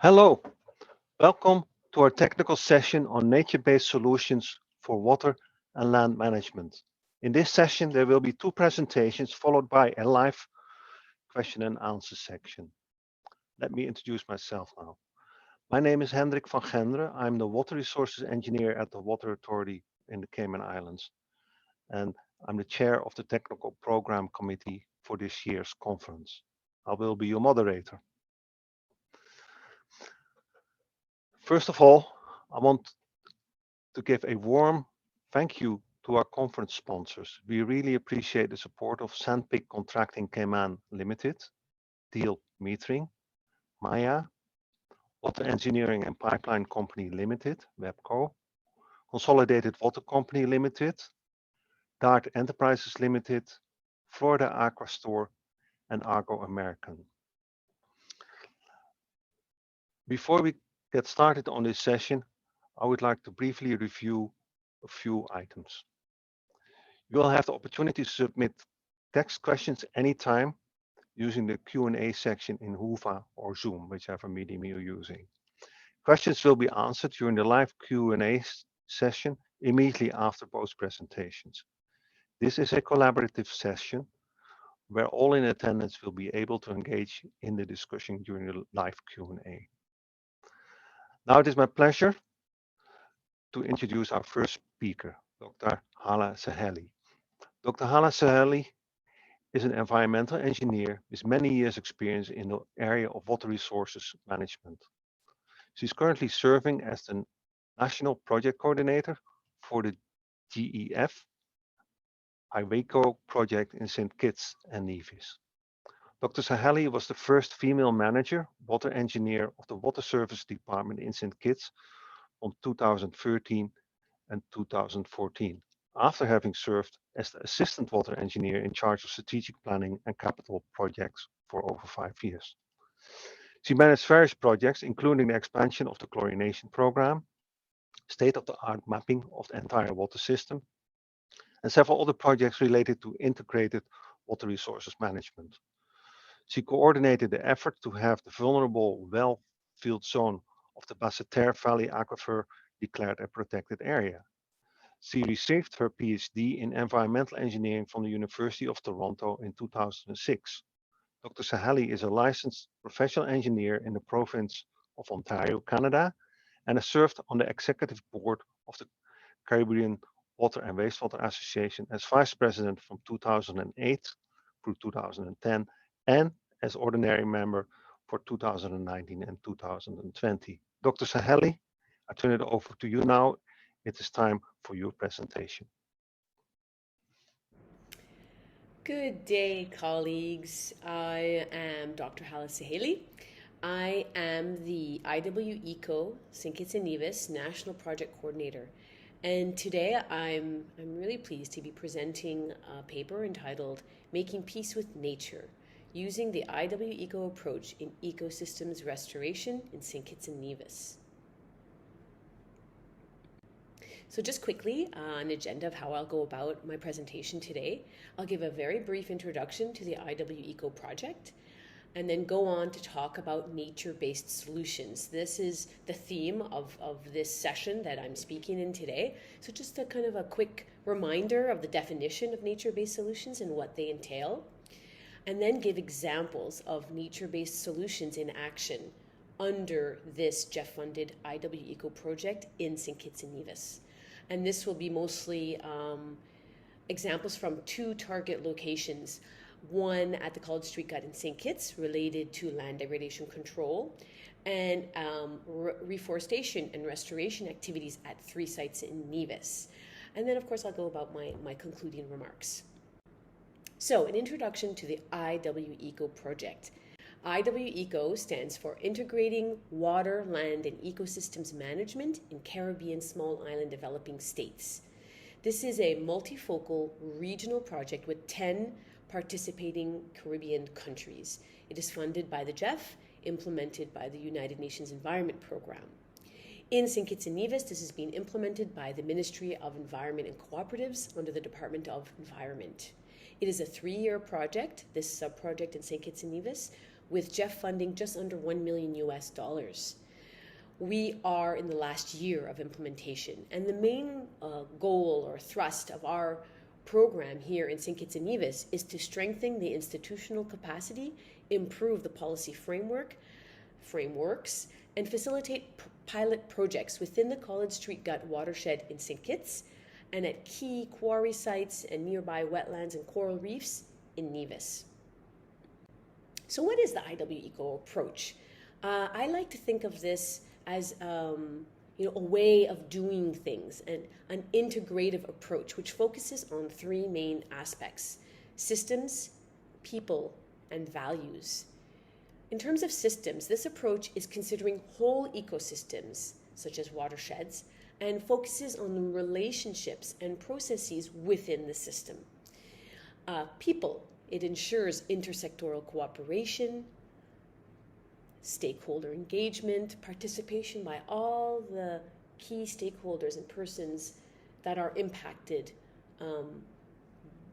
Hello, welcome to our technical session on nature-based solutions for water and land management. In this session, there will be two presentations followed by a live question and answer section. Let me introduce myself now. My name is Hendrik van Genderen. I'm the water resources engineer at the Water Authority in the Cayman Islands, and I'm the chair of the technical program committee for this year's conference. I will be your moderator. First of all, I want to give a warm thank you to our conference sponsors. We really appreciate the support of Sandpit Contracting Cayman Limited, Deal Metering, Maya, Water Engineering and Pipeline Company Limited, WEPCO, Consolidated Water Company Limited, Dart Enterprises Limited, Florida Aqua Store, and Argo American. Before we get started on this session, I would like to briefly review a few items. You will have the opportunity to submit text questions anytime using the Q&A section in Whova or Zoom, whichever medium you're using. Questions will be answered during the live Q&A session immediately after both presentations. This is a collaborative session where all in attendance will be able to engage in the discussion during the live Q&A. Now it is my pleasure to introduce our first speaker, Dr. Halla Sahely. Dr. Halla Sahely is an environmental engineer with many years' experience in the area of water resources management. She's currently serving as the National Project Coordinator for the GEF IWEco project in St. Kitts and Nevis. Dr. Sahely was the first female manager, water engineer of the Water Service Department in St. Kitts from 2013 and 2014, after having served as the assistant water engineer in charge of strategic planning and capital projects for over 5 years. She managed various projects, including the expansion of the chlorination program, state-of-the-art mapping of the entire water system, and several other projects related to integrated water resources management. She coordinated the effort to have the vulnerable well-field zone of the Basseterre Valley Aquifer declared a protected area. She received her PhD in environmental engineering from the University of Toronto in 2006. Dr. Sahely is a licensed professional engineer in the province of Ontario, Canada, and has served on the executive board of the Caribbean Water and Wastewater Association as vice president from 2008 through 2010 and as ordinary member for 2019 and 2020. Dr. Sahely, I turn it over to you now. It is time for your presentation. Good day, colleagues. I am Dr. Halla Sahely. I am the IWEco St. Kitts and Nevis National Project Coordinator. And today I'm really pleased to be presenting a paper entitled Making Peace with Nature, using the IWEco approach in ecosystems restoration in St. Kitts and Nevis. So just quickly, an agenda of how I'll go about my presentation today. I'll give a very brief introduction to the IWEco project, and then go on to talk about nature-based solutions. This is the theme of this session that I'm speaking in today. So just a kind of a quick reminder of the definition of nature-based solutions and what they entail, and then give examples of nature-based solutions in action under this GEF-funded IWEco project in St. Kitts and Nevis. And this will be mostly examples from two target locations. One at the College Street Gut in St. Kitts related to land degradation control, and reforestation and restoration activities at 3 sites in Nevis. And then of course I'll go about my concluding remarks. So an introduction to the IWEco project. IWEco stands for Integrating Water, Land, and Ecosystems Management in Caribbean Small Island Developing States. This is a multifocal regional project with 10 participating Caribbean countries. It is funded by the GEF, implemented by the United Nations Environment Program. In St. Kitts and Nevis, this is being implemented by the Ministry of Environment and Cooperatives under the Department of Environment. It is a 3-year project, this sub-project in St. Kitts and Nevis, with Jeff funding just under $1 million US. We are in the last year of implementation, and the main goal or thrust of our program here in St. Kitts and Nevis is to strengthen the institutional capacity, improve the policy frameworks, and facilitate pilot projects within the College Street Gut watershed in St. Kitts and at key quarry sites and nearby wetlands and coral reefs in Nevis. So what is the IWEco approach? I like to think of this as a way of doing things, and an integrative approach which focuses on three main aspects: systems, people, and values. In terms of systems, this approach is considering whole ecosystems, such as watersheds, and focuses on the relationships and processes within the system. People, it ensures intersectoral cooperation, stakeholder engagement, participation by all the key stakeholders and persons that are impacted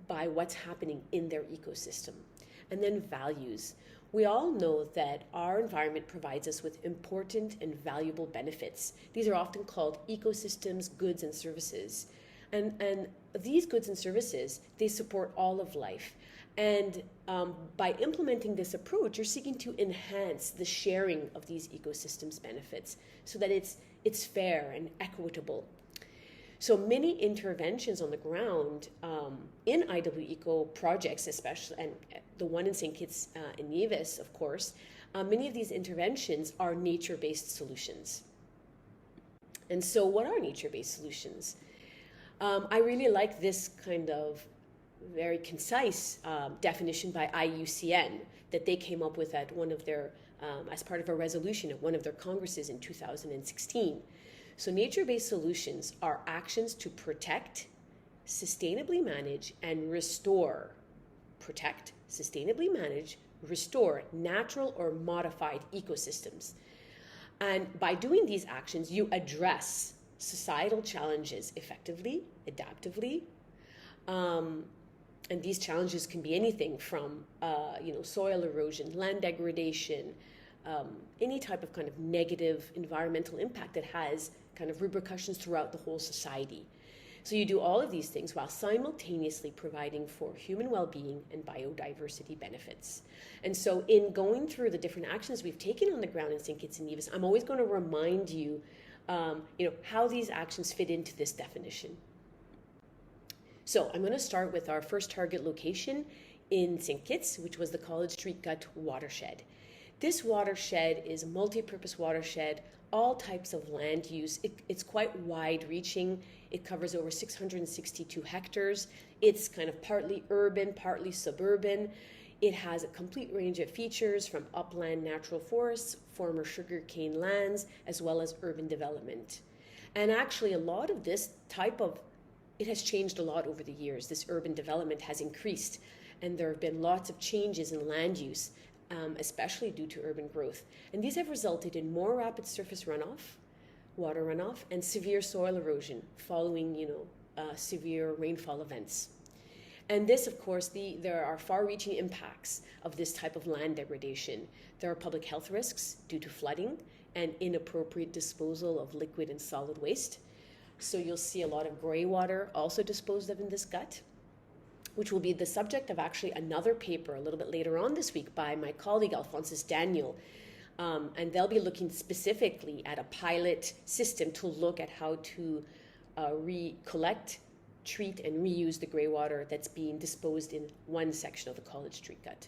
by what's happening in their ecosystem. And then values. We all know that our environment provides us with important and valuable benefits. These are often called ecosystems, goods, and services. And these goods and services, they support all of life. And by implementing this approach, you're seeking to enhance the sharing of these ecosystems benefits so that it's fair and equitable. So many interventions on the ground in IWEco projects, especially, and the one in St. Kitts and Nevis, of course, many of these interventions are nature-based solutions. And so what are nature-based solutions? I really like this kind of very concise definition by IUCN that they came up with at one of their, as part of a resolution at one of their congresses in 2016. So nature-based solutions are actions to protect, sustainably manage, and restore. Protect, sustainably manage, restore natural or modified ecosystems. And by doing these actions, you address societal challenges effectively, adaptively, and these challenges can be anything from, soil erosion, land degradation, any type of kind of negative environmental impact that has kind of repercussions throughout the whole society. So you do all of these things while simultaneously providing for human well-being and biodiversity benefits. And so in going through the different actions we've taken on the ground in St. Kitts and Nevis, I'm always going to remind you, how these actions fit into this definition. So I'm going to start with our first target location in St. Kitts, which was the College Street Gut watershed. This watershed is a multi-purpose watershed, all types of land use. It's quite wide-reaching. It covers over 662 hectares. It's kind of partly urban, partly suburban. It has a complete range of features from upland natural forests, former sugarcane lands, as well as urban development. And actually, a lot of this it has changed a lot over the years. This urban development has increased, and there have been lots of changes in land use, especially due to urban growth. And these have resulted in more rapid surface runoff, water runoff, and severe soil erosion following, severe rainfall events. And this, of course, there are far-reaching impacts of this type of land degradation. There are public health risks due to flooding and inappropriate disposal of liquid and solid waste. So you'll see a lot of gray water also disposed of in this gut, which will be the subject of actually another paper a little bit later on this week by my colleague Alphonsus Daniel. And they'll be looking specifically at a pilot system to look at how to recollect, treat, and reuse the gray water that's being disposed in one section of the College Street Gut.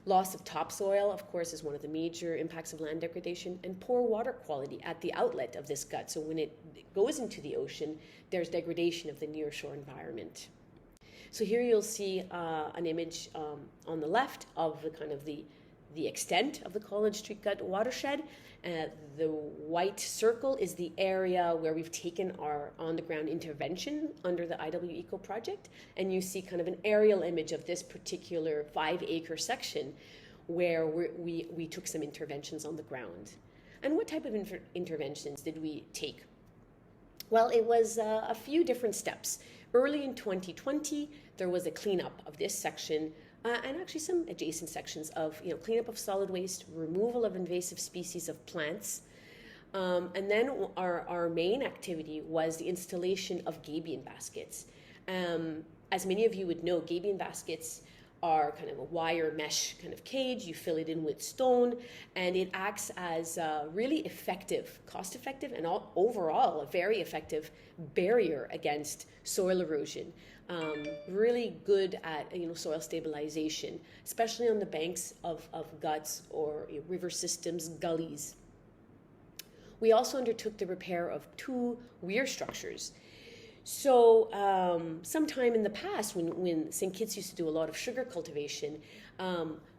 Loss of topsoil, of course, is one of the major impacts of land degradation, and poor water quality at the outlet of this gut. So when it goes into the ocean, there's degradation of the nearshore environment. So here you'll see an image on the left of the kind of the extent of the College Street Gut watershed. The white circle is the area where we've taken our on-the-ground intervention under the IWEco project, and you see kind of an aerial image of this particular 5-acre section where we took some interventions on the ground. And what type of interventions did we take? Well, it was a few different steps. Early in 2020, there was a cleanup of this section and actually some adjacent sections of cleanup of solid waste, removal of invasive species of plants. And then our main activity was the installation of gabion baskets. As many of you would know, gabion baskets are kind of a wire mesh kind of cage. You fill it in with stone, and it acts as a really effective, cost-effective, and overall a very effective barrier against soil erosion. Really good at soil stabilization, especially on the banks of guts or river systems, gullies. We also undertook the repair of 2 weir structures. So sometime in the past, when St. Kitts used to do a lot of sugar cultivation,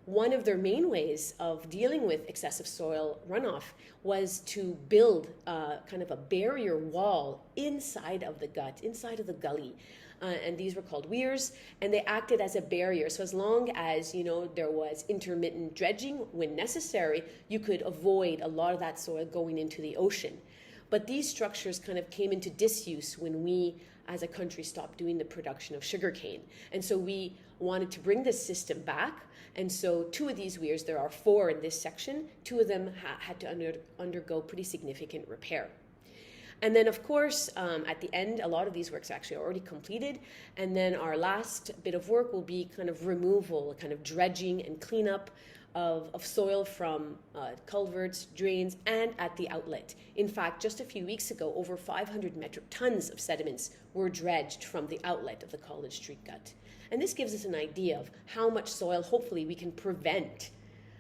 one of their main ways of dealing with excessive soil runoff was to build kind of a barrier wall inside of the gut, inside of the gully. And these were called weirs, and they acted as a barrier. So as long as there was intermittent dredging when necessary, you could avoid a lot of that soil going into the ocean. But these structures kind of came into disuse when we, as a country, stopped doing the production of sugarcane. And so we wanted to bring this system back. And so 2 of these weirs, there are 4 in this section, 2 of them had to undergo pretty significant repair. And then, of course, at the end, a lot of these works are actually already completed. And then our last bit of work will be kind of removal, kind of dredging and cleanup of soil from culverts, drains, and at the outlet. In fact, just a few weeks ago, over 500 metric tons of sediments were dredged from the outlet of the College Street gut. And this gives us an idea of how much soil, hopefully, we can prevent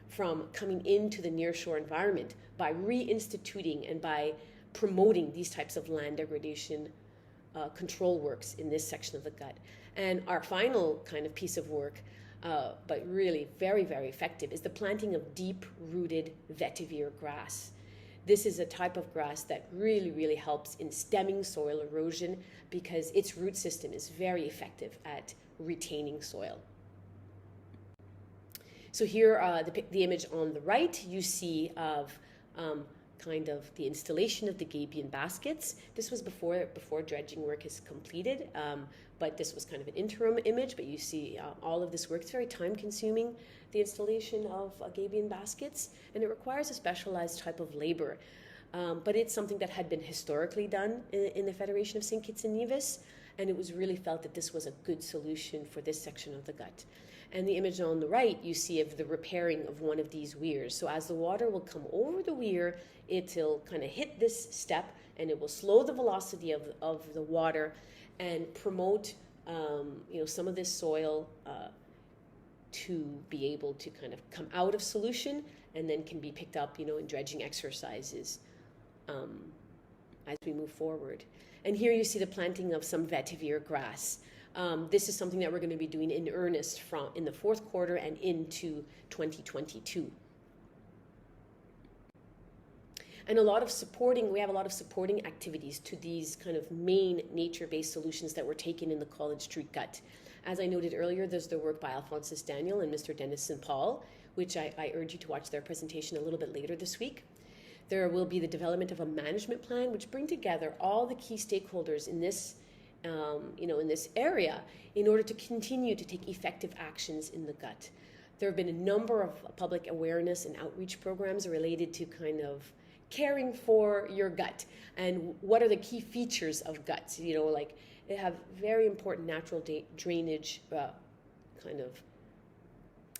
from coming into the nearshore environment by reinstituting and by promoting these types of land degradation control works in this section of the gut. And our final kind of piece of work, but really very, very effective, is the planting of deep-rooted vetiver grass. This is a type of grass that really, really helps in stemming soil erosion because its root system is very effective at retaining soil. So here, the image on the right, you see of kind of the installation of the gabion baskets. This was before dredging work is completed, but this was kind of an interim image, but you see all of this work. It's very time consuming, the installation of gabion baskets, and it requires a specialized type of labor. But it's something that had been historically done in the Federation of St. Kitts and Nevis, and it was really felt that this was a good solution for this section of the gut. And the image on the right, you see of the repairing of one of these weirs. So as the water will come over the weir, it'll kind of hit this step, and it will slow the velocity of the water and promote, some of this soil to be able to kind of come out of solution and then can be picked up, in dredging exercises as we move forward. And here you see the planting of some vetiver grass. This is something that we're going to be doing in earnest in the 4th quarter and into 2022. And we have a lot of supporting activities to these kind of main nature-based solutions that were taken in the College Street gut. As I noted earlier, there's the work by Alphonsus Daniel and Mr. Dennis St. Paul, which I urge you to watch their presentation a little bit later this week. There will be the development of a management plan, which bring together all the key stakeholders in this in this area in order to continue to take effective actions in the gut. There have been a number of public awareness and outreach programs related to kind of caring for your gut and what are the key features of guts. Like they have very important natural drainage kind of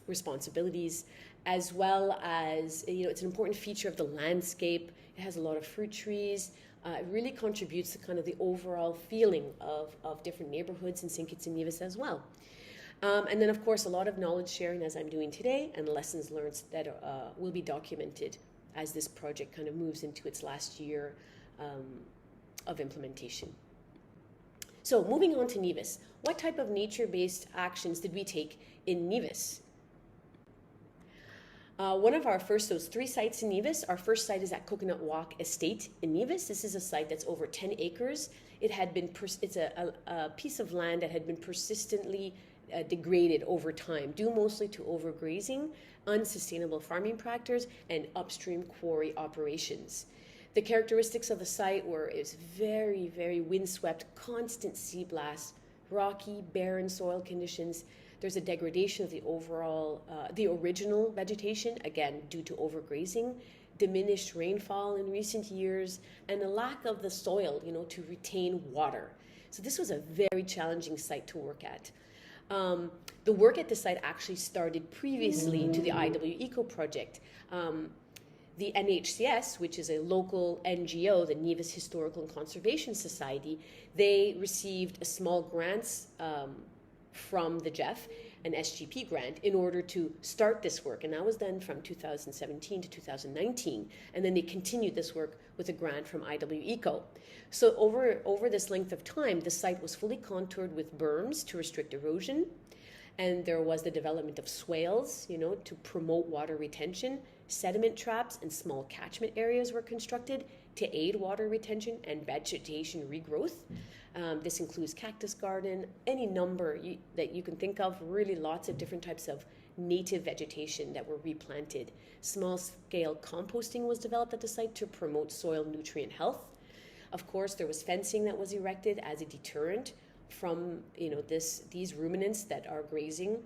responsibilities, as well as, it's an important feature of the landscape. It has a lot of fruit trees. It really contributes to kind of the overall feeling of different neighborhoods in St. Kitts and Nevis as well. And then, of course, a lot of knowledge sharing as I'm doing today and lessons learned that will be documented as this project kind of moves into its last year of implementation. So moving on to Nevis, what type of nature-based actions did we take in Nevis? One of our first, those 3 sites in Nevis, our first site is at Coconut Walk Estate in Nevis. This is a site that's over 10 acres. It's a piece of land that had been persistently degraded over time, due mostly to overgrazing, unsustainable farming practices, and upstream quarry operations. The characteristics of the site were it's very, very windswept, constant sea blasts, rocky, barren soil conditions. There's a degradation of the overall, the original vegetation, again, due to overgrazing, diminished rainfall in recent years, and a lack of the soil, to retain water. So this was a very challenging site to work at. The work at the site actually started previously to the IWEco project. The NHCS, which is a local NGO, the Nevis Historical and Conservation Society, they received a small grants from the GEF, an SGP grant, in order to start this work. And that was done from 2017 to 2019. And then they continued this work with a grant from IWEco. So over this length of time, the site was fully contoured with berms to restrict erosion. And there was the development of swales, to promote water retention. Sediment traps and small catchment areas were constructed to aid water retention and vegetation regrowth. This includes cactus garden, any number that you can think of, really lots of different types of native vegetation that were replanted. Small-scale composting was developed at the site to promote soil nutrient health. Of course, there was fencing that was erected as a deterrent from these ruminants that are grazing.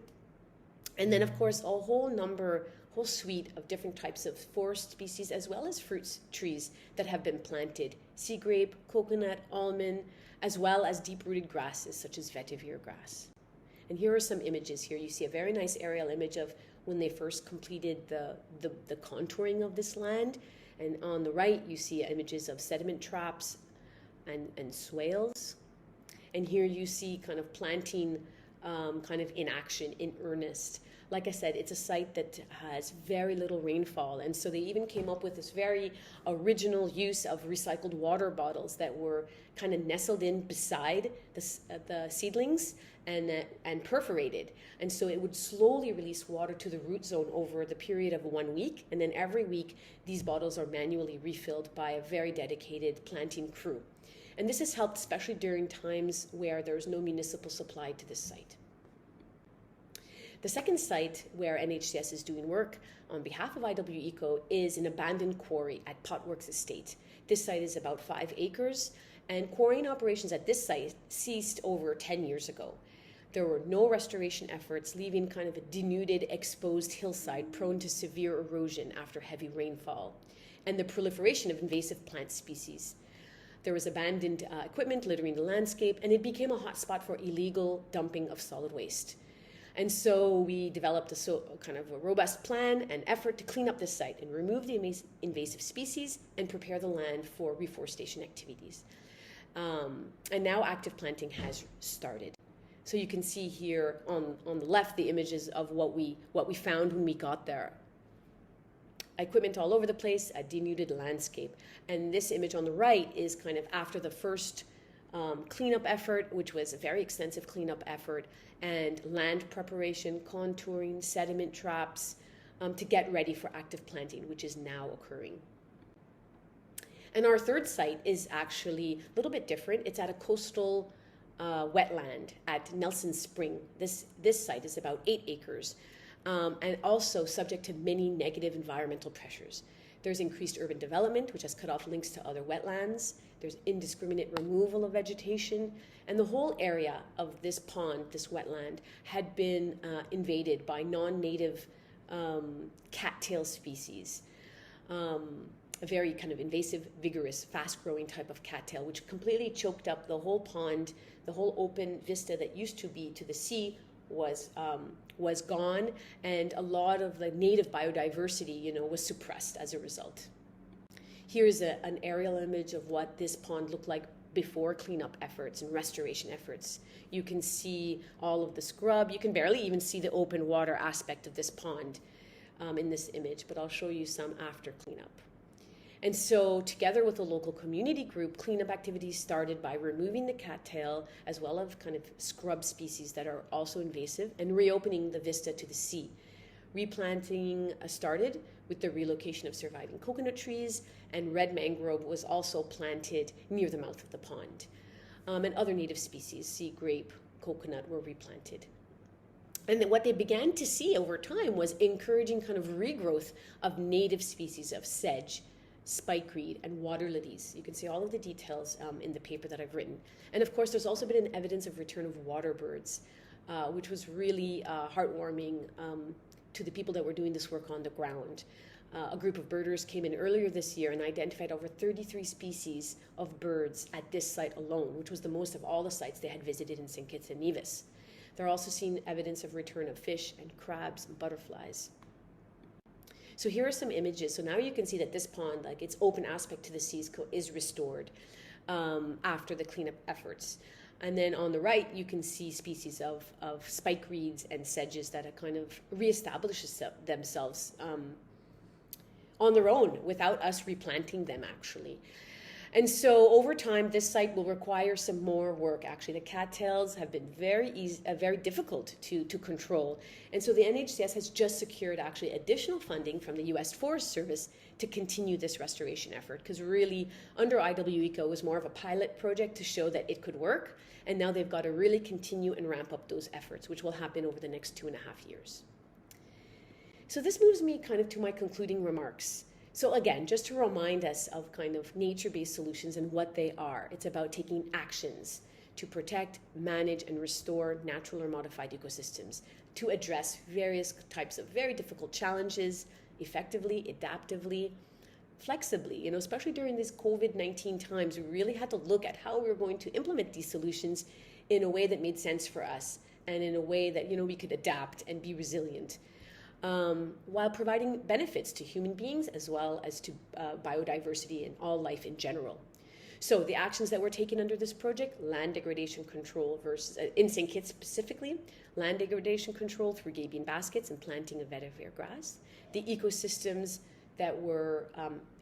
And then, of course, a whole suite of different types of forest species, as well as fruit trees that have been planted: sea grape, coconut, almond, as well as deep-rooted grasses such as vetiver grass. And here are some images here. You see a very nice aerial image of when they first completed the contouring of this land. And on the right, you see images of sediment traps and swales. And here you see kind of planting kind of in action, in earnest. Like I said, it's a site that has very little rainfall, and so they even came up with this very original use of recycled water bottles that were kind of nestled in beside the seedlings and perforated. And so it would slowly release water to the root zone over the period of 1 week, and then every week these bottles are manually refilled by a very dedicated planting crew. And this has helped especially during times where there's no municipal supply to this site. The second site where NHCS is doing work on behalf of IWEco is an abandoned quarry at Potworks Estate. This site is about 5 acres, and quarrying operations at this site ceased over 10 years ago. There were no restoration efforts, leaving kind of a denuded, exposed hillside prone to severe erosion after heavy rainfall, and the proliferation of invasive plant species. There was abandoned equipment littering the landscape, and it became a hotspot for illegal dumping of solid waste. And so we developed a kind of a robust plan and effort to clean up this site and remove the invasive species and prepare the land for reforestation activities. And now active planting has started. So you can see here on the left the images of what we found when we got there. Equipment all over the place, a denuded landscape. And this image on the right is kind of after the first cleanup effort, which was a very extensive cleanup effort, and land preparation, contouring, sediment traps, to get ready for active planting, which is now occurring. And our third site is actually a little bit different. It's at a coastal wetland at Nelson Spring. This site is about 8 acres, and also subject to many negative environmental pressures. There's increased urban development, which has cut off links to other wetlands. There's indiscriminate removal of vegetation. And the whole area of this pond, this wetland, had been invaded by non-native cattail species. A very kind of invasive, vigorous, fast-growing type of cattail, which completely choked up the whole pond. The whole open vista that used to be to the sea was gone, and a lot of the native biodiversity, was suppressed as a result. Here's an aerial image of what this pond looked like before cleanup efforts and restoration efforts. You can see all of the scrub. You can barely even see the open water aspect of this pond in this image, but I'll show you some after cleanup. And so together with a local community group, cleanup activities started by removing the cattail as well as kind of scrub species that are also invasive and reopening the vista to the sea. Replanting started with the relocation of surviving coconut trees, and red mangrove was also planted near the mouth of the pond. And other native species, sea grape, coconut, were replanted. And then what they began to see over time was encouraging kind of regrowth of native species of sedge, spikereed, and water lilies. You can see all of the details in the paper that I've written. And of course, there's also been an evidence of return of water birds which was really heartwarming to the people that were doing this work on the ground. A group of birders came in earlier this year and identified over 33 species of birds at this site alone, which was the most of all the sites they had visited in St. Kitts and Nevis. They're also seeing evidence of return of fish and crabs and butterflies. So here are some images. So now you can see that this pond, like its open aspect to the seas, is restored after the cleanup efforts. And then on the right, you can see species of spike reeds and sedges that have kind of reestablished themselves on their own without us replanting them, actually. And so over time, this site will require some more work. Actually, the cattails have been very difficult to control. And so the NHCS has just secured actually additional funding from the U.S. Forest Service to continue this restoration effort. Because really, under IWEco, it was more of a pilot project to show that it could work. And now they've got to really continue and ramp up those efforts, which will happen over the next 2.5 years. So this moves me kind of to my concluding remarks. So again, just to remind us of kind of nature-based solutions and what they are, it's about taking actions to protect, manage, and restore natural or modified ecosystems, to address various types of very difficult challenges effectively, adaptively, flexibly. Especially during these COVID-19 times, we really had to look at how we were going to implement these solutions in a way that made sense for us and in a way that we could adapt and be resilient. While providing benefits to human beings as well as to biodiversity and all life in general. So the actions that were taken under this project: land degradation control versus, in St. Kitts specifically, land degradation control through gabion baskets and planting of vetiver grass. The ecosystems that were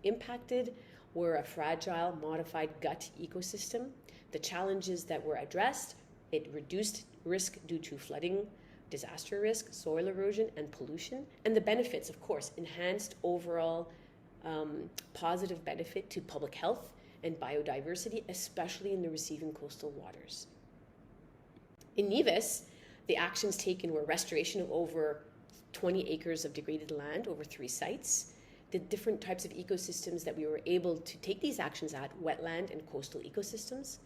impacted were a fragile, modified gut ecosystem. The challenges that were addressed: it reduced risk due to flooding, disaster risk, soil erosion, and pollution. And the benefits, of course: enhanced overall positive benefit to public health and biodiversity, especially in the receiving coastal waters. In Nevis, the actions taken were restoration of over 20 acres of degraded land over 3 sites. The different types of ecosystems that we were able to take these actions at: wetland and coastal ecosystems.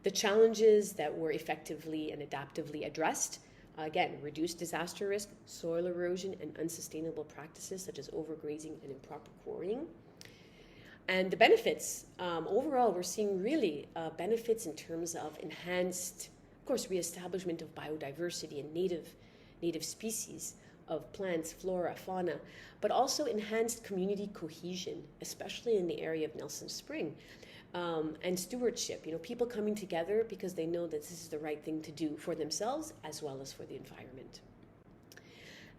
The challenges that were effectively and adaptively addressed: again, reduced disaster risk, soil erosion, and unsustainable practices such as overgrazing and improper quarrying. And the benefits, overall, we're seeing really benefits in terms of enhanced, of course, reestablishment of biodiversity and native species of plants, flora, fauna, but also enhanced community cohesion, especially in the area of Nelson Spring. And stewardship, people coming together because they know that this is the right thing to do for themselves as well as for the environment.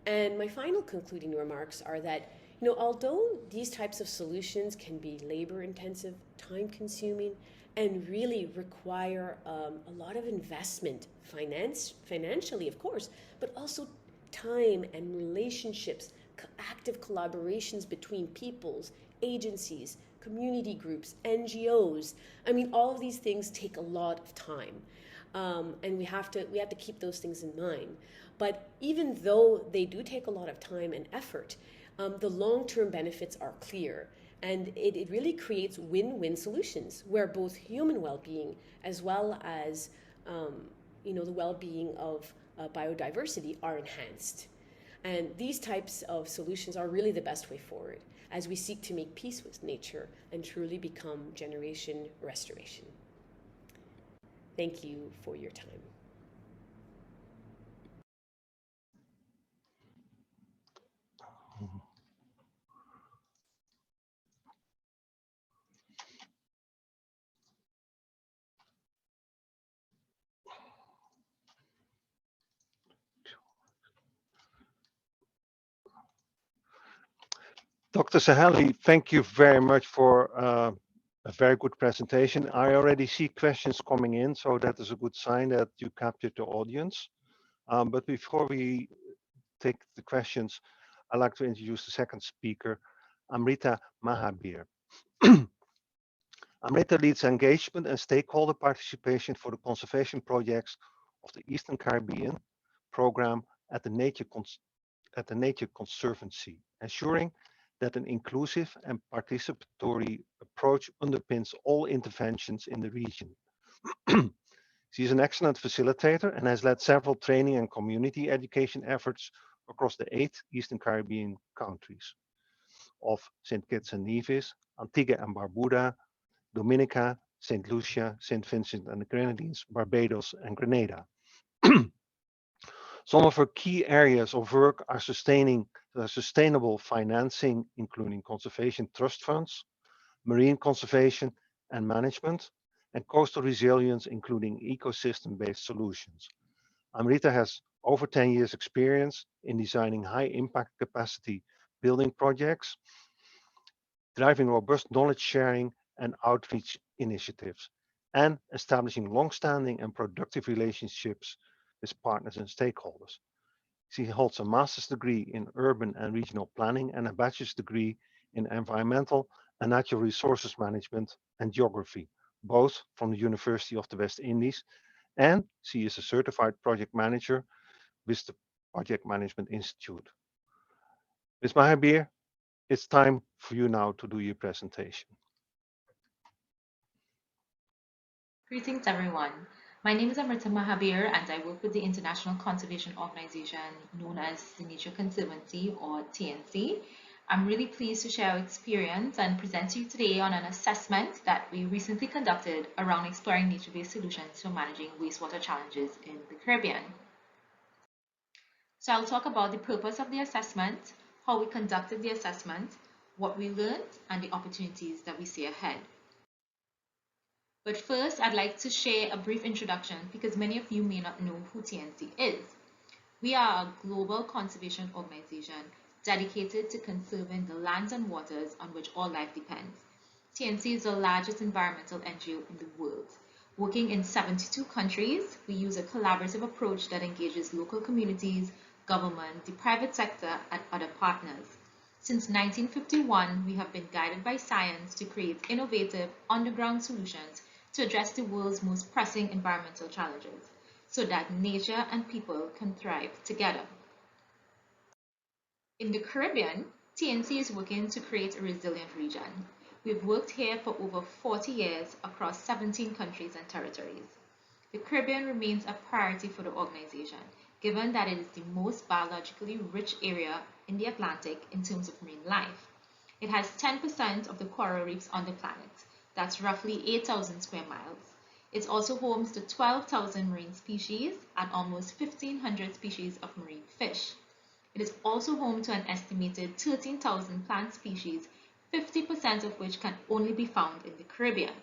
And my final concluding remarks are that, although these types of solutions can be labor intensive, time consuming, and really require a lot of investment, financially, of course, but also time and relationships, active collaborations between peoples, agencies, community groups, NGOs. All of these things take a lot of time, and we have to keep those things in mind. But even though they do take a lot of time and effort, the long-term benefits are clear, and it really creates win-win solutions where both human well-being as well as the well-being of biodiversity are enhanced. And these types of solutions are really the best way forward as we seek to make peace with nature and truly become generation restoration. Thank you for your time. Dr. Sahely, thank you very much for a very good presentation. I already see questions coming in, so that is a good sign that you captured the audience. But before we take the questions, I'd like to introduce the second speaker, Amrita Mahabir. Amrita leads engagement and stakeholder participation for the conservation projects of the Eastern Caribbean program at the Nature Conservancy, ensuring that an inclusive and participatory approach underpins all interventions in the region. She is an excellent facilitator and has led several training and community education efforts across the 8 Eastern Caribbean countries of St. Kitts and Nevis, Antigua and Barbuda, Dominica, St. Lucia, St. Vincent and the Grenadines, Barbados, and Grenada. Some of her key areas of work are sustainable financing, including conservation trust funds, marine conservation and management, and coastal resilience, including ecosystem-based solutions. Amrita has over 10 years experience in designing high impact capacity building projects, driving robust knowledge sharing and outreach initiatives, and establishing long-standing and productive relationships with partners and stakeholders. She holds a master's degree in urban and regional planning and a bachelor's degree in environmental and natural resources management and geography, both from the University of the West Indies, and she is a certified project manager with the Project Management Institute. Ms. Mahabir, it's time for you now to do your presentation. Greetings, everyone. My name is Amrita Mahabir, and I work with the International Conservation Organization known as the Nature Conservancy, or TNC. I'm really pleased to share our experience and present to you today on an assessment that we recently conducted around exploring nature-based solutions for managing wastewater challenges in the Caribbean. So I'll talk about the purpose of the assessment, how we conducted the assessment, what we learned, and the opportunities that we see ahead. But first, I'd like to share a brief introduction because many of you may not know who TNC is. We are a global conservation organization dedicated to conserving the lands and waters on which all life depends. TNC is the largest environmental NGO in the world. Working in 72 countries, we use a collaborative approach that engages local communities, government, the private sector, and other partners. Since 1951, we have been guided by science to create innovative underground solutions to address the world's most pressing environmental challenges, so that nature and people can thrive together. In the Caribbean, TNC is working to create a resilient region. We've worked here for over 40 years across 17 countries and territories. The Caribbean remains a priority for the organization, given that it is the most biologically rich area in the Atlantic in terms of marine life. It has 10% of the coral reefs on the planet. That's roughly 8,000 square miles. It's also home to 12,000 marine species and almost 1,500 species of marine fish. It is also home to an estimated 13,000 plant species, 50% of which can only be found in the Caribbean.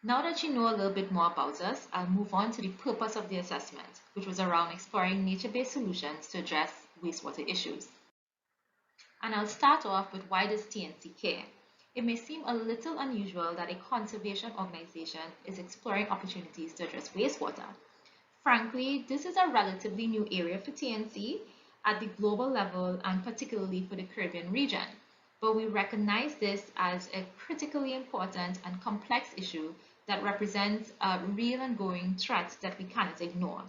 Now that you know a little bit more about us, I'll move on to the purpose of the assessment, which was around exploring nature-based solutions to address wastewater issues. And I'll start off with why does TNC care? It may seem a little unusual that a conservation organization is exploring opportunities to address wastewater. Frankly, this is a relatively new area for TNC at the global level and particularly for the Caribbean region. But we recognize this as a critically important and complex issue that represents a real and growing threat that we cannot ignore.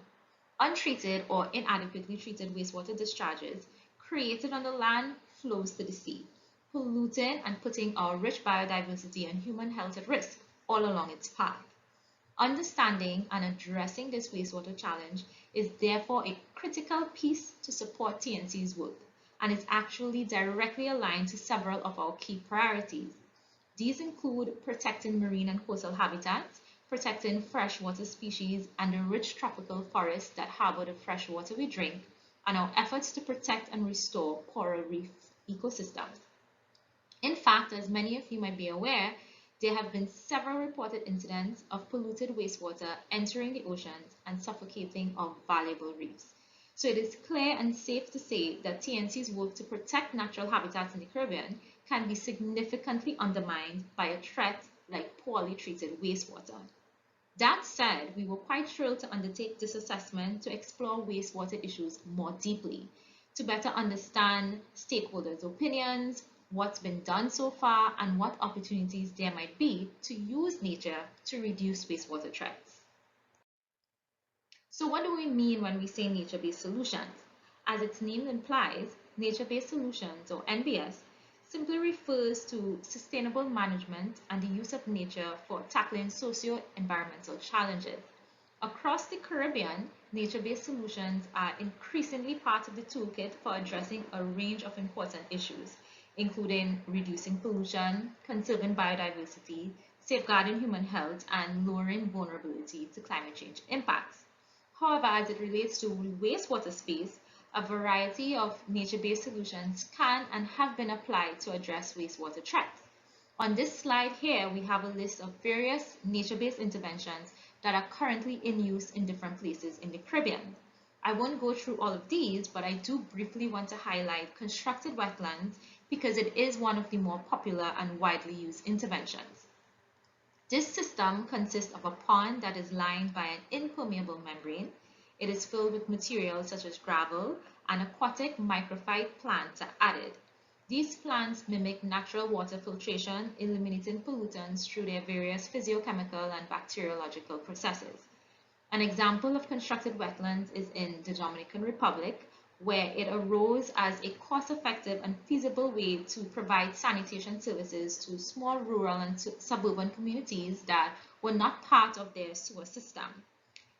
Untreated or inadequately treated wastewater discharges created on the land flows to the sea, polluting and putting our rich biodiversity and human health at risk all along its path. Understanding and addressing this wastewater challenge is therefore a critical piece to support TNC's work and is actually directly aligned to several of our key priorities. These include protecting marine and coastal habitats, protecting freshwater species and the rich tropical forests that harbor the fresh water we drink, and our efforts to protect and restore coral reef ecosystems. In fact, as many of you might be aware, there have been several reported incidents of polluted wastewater entering the oceans and suffocating our valuable reefs. So it is clear and safe to say that TNC's work to protect natural habitats in the Caribbean can be significantly undermined by a threat like poorly treated wastewater. That said, we were quite thrilled to undertake this assessment to explore wastewater issues more deeply, to better understand stakeholders' opinions, what's been done so far, and what opportunities there might be to use nature to reduce wastewater threats. So what do we mean when we say nature-based solutions? As its name implies, nature-based solutions, or NBS, simply refers to sustainable management and the use of nature for tackling socio-environmental challenges. Across the Caribbean, nature-based solutions are increasingly part of the toolkit for addressing a range of important issues, including reducing pollution, conserving biodiversity, safeguarding human health, and lowering vulnerability to climate change impacts. However, as it relates to the wastewater space, a variety of nature-based solutions can and have been applied to address wastewater threats. On this slide here, we have a list of various nature-based interventions that are currently in use in different places in the Caribbean. I won't go through all of these, but I do briefly want to highlight constructed wetlands because it is one of the more popular and widely used interventions. This system consists of a pond that is lined by an impermeable membrane. It is filled with materials such as gravel, and aquatic microphyte plants are added. These plants mimic natural water filtration, eliminating pollutants through their various physiochemical and bacteriological processes. An example of constructed wetlands is in the Dominican Republic, where it arose as a cost-effective and feasible way to provide sanitation services to small rural and suburban communities that were not part of their sewer system.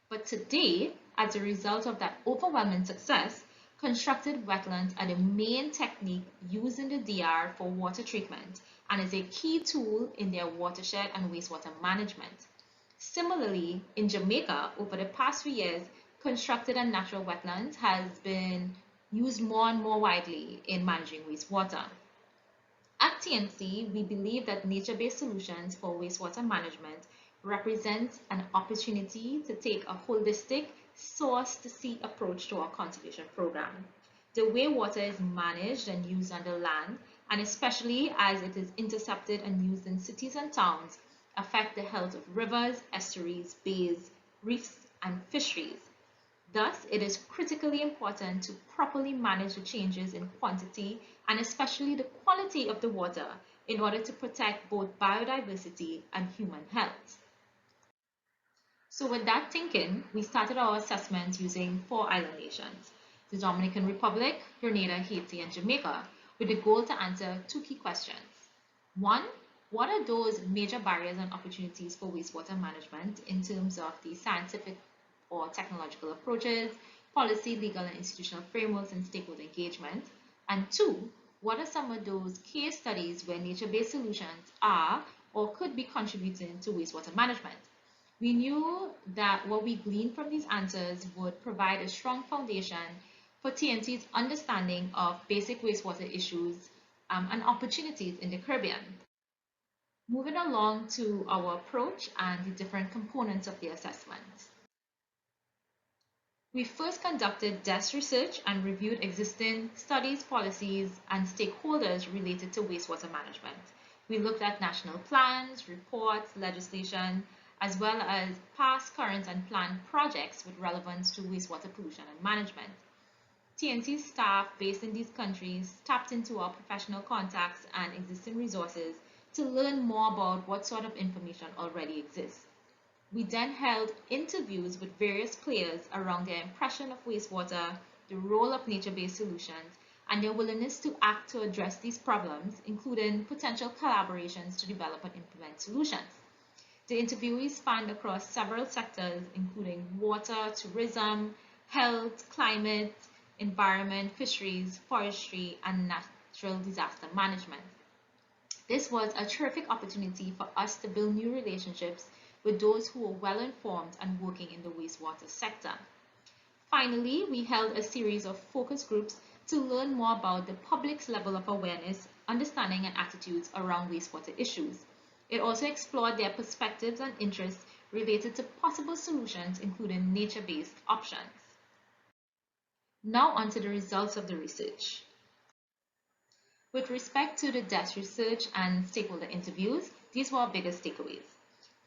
But today, as a result of that overwhelming success, constructed wetlands are the main technique used in the DR for water treatment and is a key tool in their watershed and wastewater management. Similarly, in Jamaica, over the past few years, constructed and natural wetlands has been used more and more widely in managing wastewater. At TNC, we believe that nature-based solutions for wastewater management represent an opportunity to take a holistic, source-to-sea approach to our conservation program. The way water is managed and used on the land, and especially as it is intercepted and used in cities and towns, affect the health of rivers, estuaries, bays, reefs, and fisheries. Thus, it is critically important to properly manage the changes in quantity and especially the quality of the water in order to protect both biodiversity and human health. So with that thinking, we started our assessment using 4 island nations, the Dominican Republic, Grenada, Haiti, and Jamaica, with the goal to answer 2 key questions. 1, what are those major barriers and opportunities for wastewater management in terms of the scientific or technological approaches, policy, legal, and institutional frameworks, and stakeholder engagement? And 2, what are some of those case studies where nature-based solutions are or could be contributing to wastewater management? We knew that what we gleaned from these answers would provide a strong foundation for TNC's understanding of basic wastewater issues and opportunities in the Caribbean. Moving along to our approach and the different components of the assessment. We first conducted desk research and reviewed existing studies, policies, and stakeholders related to wastewater management. We looked at national plans, reports, legislation, as well as past, current, and planned projects with relevance to wastewater pollution and management. TNC staff based in these countries tapped into our professional contacts and existing resources to learn more about what sort of information already exists. We then held interviews with various players around their impression of wastewater, the role of nature-based solutions, and their willingness to act to address these problems, including potential collaborations to develop and implement solutions. The interviewees spanned across several sectors, including water, tourism, health, climate, environment, fisheries, forestry, and natural disaster management. This was a terrific opportunity for us to build new relationships with those who were well informed and working in the wastewater sector. Finally, we held a series of focus groups to learn more about the public's level of awareness, understanding, and attitudes around wastewater issues. It also explored their perspectives and interests related to possible solutions, including nature-based options. Now on to the results of the research. With respect to the desk research and stakeholder interviews, these were our biggest takeaways.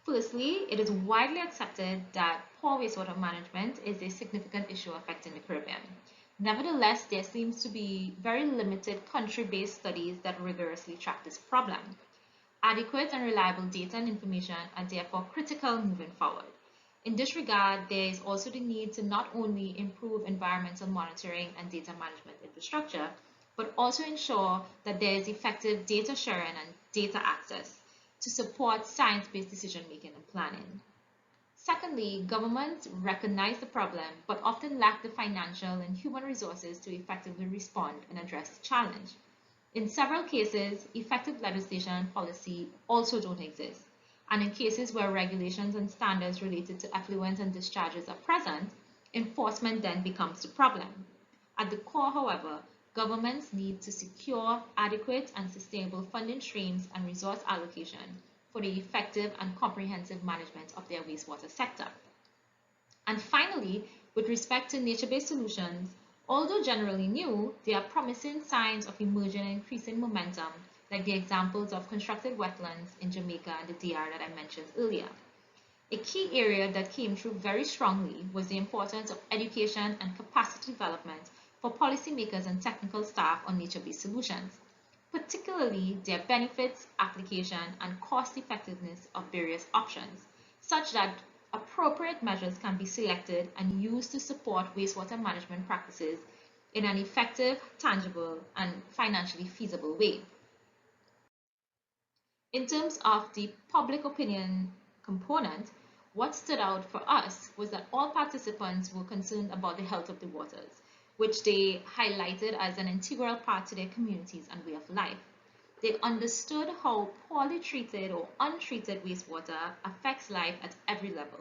Firstly, it is widely accepted that poor wastewater management is a significant issue affecting the Caribbean. Nevertheless, there seems to be very limited country-based studies that rigorously track this problem. Adequate and reliable data and information are therefore critical moving forward. In this regard, there is also the need to not only improve environmental monitoring and data management infrastructure, but also ensure that there is effective data sharing and data access to support science-based decision-making and planning. Secondly, governments recognize the problem but often lack the financial and human resources to effectively respond and address the challenge. In several cases, effective legislation and policy also don't exist. And in cases where regulations and standards related to effluent and discharges are present, enforcement then becomes the problem. At the core, however, governments need to secure adequate and sustainable funding streams and resource allocation for the effective and comprehensive management of their wastewater sector. And finally, with respect to nature-based solutions, although generally new, there are promising signs of emerging and increasing momentum, like the examples of constructed wetlands in Jamaica and the DR that I mentioned earlier. A key area that came through very strongly was the importance of education and capacity development for policymakers and technical staff on nature-based solutions, particularly their benefits, application, and cost-effectiveness of various options, such that appropriate measures can be selected and used to support wastewater management practices in an effective, tangible, and financially feasible way. In terms of the public opinion component, what stood out for us was that all participants were concerned about the health of the waters, which they highlighted as an integral part to their communities and way of life. They understood how poorly treated or untreated wastewater affects life at every level,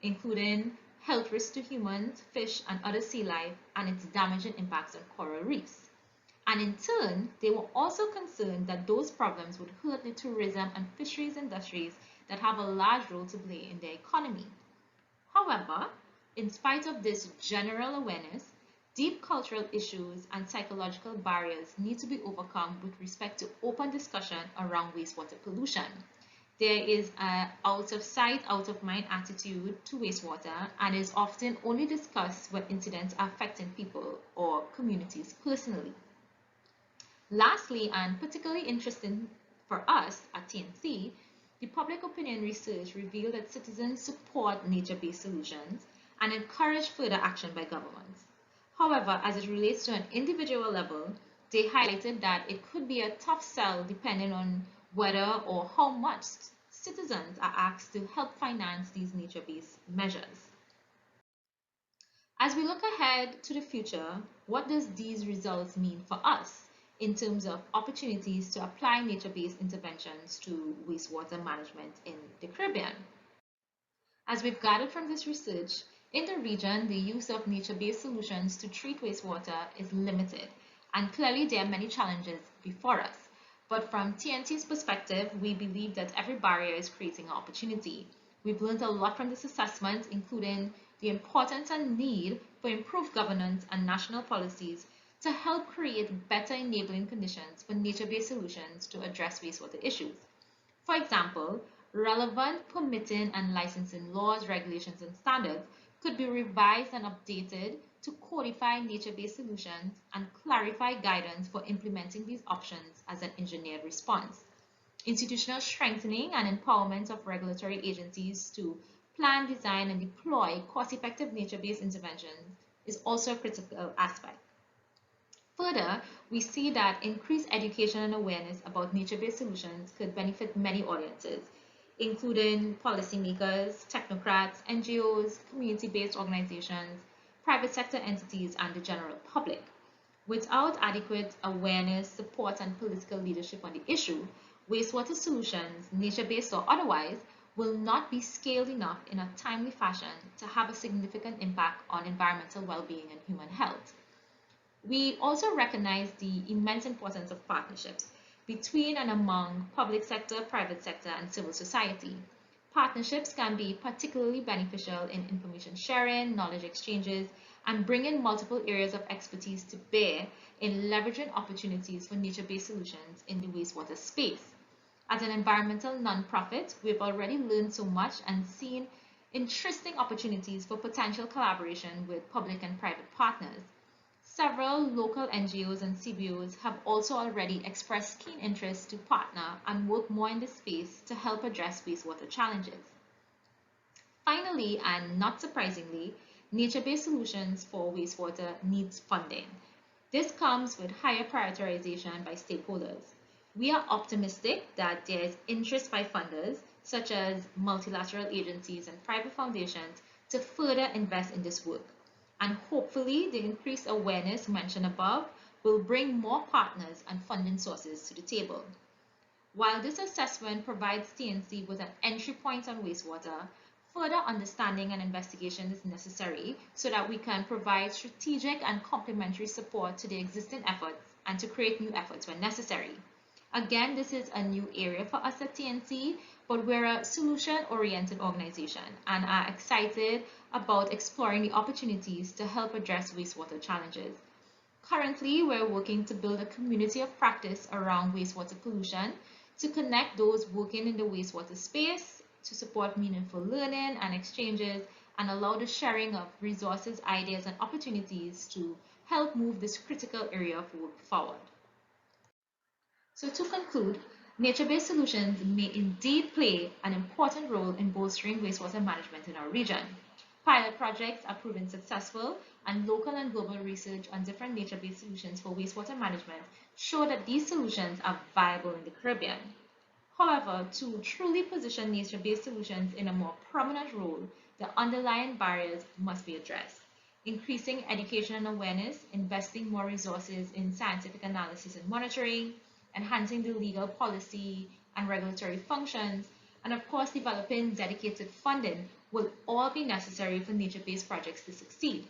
including health risks to humans, fish, and other sea life, and its damaging impacts on coral reefs. And in turn, they were also concerned that those problems would hurt the tourism and fisheries industries that have a large role to play in their economy. However, in spite of this general awareness, deep cultural issues and psychological barriers need to be overcome with respect to open discussion around wastewater pollution. There is an out of sight, out of mind attitude to wastewater and is often only discussed when incidents are affecting people or communities personally. Lastly, and particularly interesting for us at TNC, the public opinion research revealed that citizens support nature-based solutions and encourage further action by governments. However, as it relates to an individual level, they highlighted that it could be a tough sell depending on whether or how much citizens are asked to help finance these nature-based measures. As we look ahead to the future, what does these results mean for us in terms of opportunities to apply nature-based interventions to wastewater management in the Caribbean? As we've gathered from this research, in the region, the use of nature-based solutions to treat wastewater is limited, and clearly there are many challenges before us. But from TNT's perspective, we believe that every barrier is creating an opportunity. We've learned a lot from this assessment, including the importance and need for improved governance and national policies to help create better enabling conditions for nature-based solutions to address wastewater issues. For example, relevant permitting and licensing laws, regulations, and standards could be revised and updated to codify nature-based solutions and clarify guidance for implementing these options as an engineered response. Institutional strengthening and empowerment of regulatory agencies to plan, design, and deploy cost-effective nature-based interventions is also a critical aspect. Further, we see that increased education and awareness about nature-based solutions could benefit many audiences, including policymakers, technocrats, NGOs, community-based organizations, private sector entities, and the general public. Without adequate awareness, support, and political leadership on the issue, wastewater solutions, nature-based or otherwise, will not be scaled enough in a timely fashion to have a significant impact on environmental well-being and human health. We also recognize the immense importance of partnerships between and among public sector, private sector, and civil society. Partnerships can be particularly beneficial in information sharing, knowledge exchanges, and bringing multiple areas of expertise to bear in leveraging opportunities for nature-based solutions in the wastewater space. As an environmental nonprofit, we've already learned so much and seen interesting opportunities for potential collaboration with public and private partners. Several local NGOs and CBOs have also already expressed keen interest to partner and work more in this space to help address wastewater challenges. Finally, and not surprisingly, nature-based solutions for wastewater needs funding. This comes with higher prioritization by stakeholders. We are optimistic that there is interest by funders, such as multilateral agencies and private foundations, to further invest in this work. And hopefully, the increased awareness mentioned above will bring more partners and funding sources to the table. While this assessment provides TNC with an entry point on wastewater, further understanding and investigation is necessary so that we can provide strategic and complementary support to the existing efforts and to create new efforts when necessary. Again, this is a new area for us at TNC, but we're a solution-oriented organization and are excited about exploring the opportunities to help address wastewater challenges. Currently, we're working to build a community of practice around wastewater pollution to connect those working in the wastewater space, to support meaningful learning and exchanges, and allow the sharing of resources, ideas, and opportunities to help move this critical area of work forward. So to conclude, nature-based solutions may indeed play an important role in bolstering wastewater management in our region. Pilot projects are proven successful, and local and global research on different nature-based solutions for wastewater management show that these solutions are viable in the Caribbean. However, to truly position nature-based solutions in a more prominent role, the underlying barriers must be addressed. Increasing education and awareness, investing more resources in scientific analysis and monitoring, enhancing the legal policy and regulatory functions, and of course developing dedicated funding will all be necessary for nature-based projects to succeed.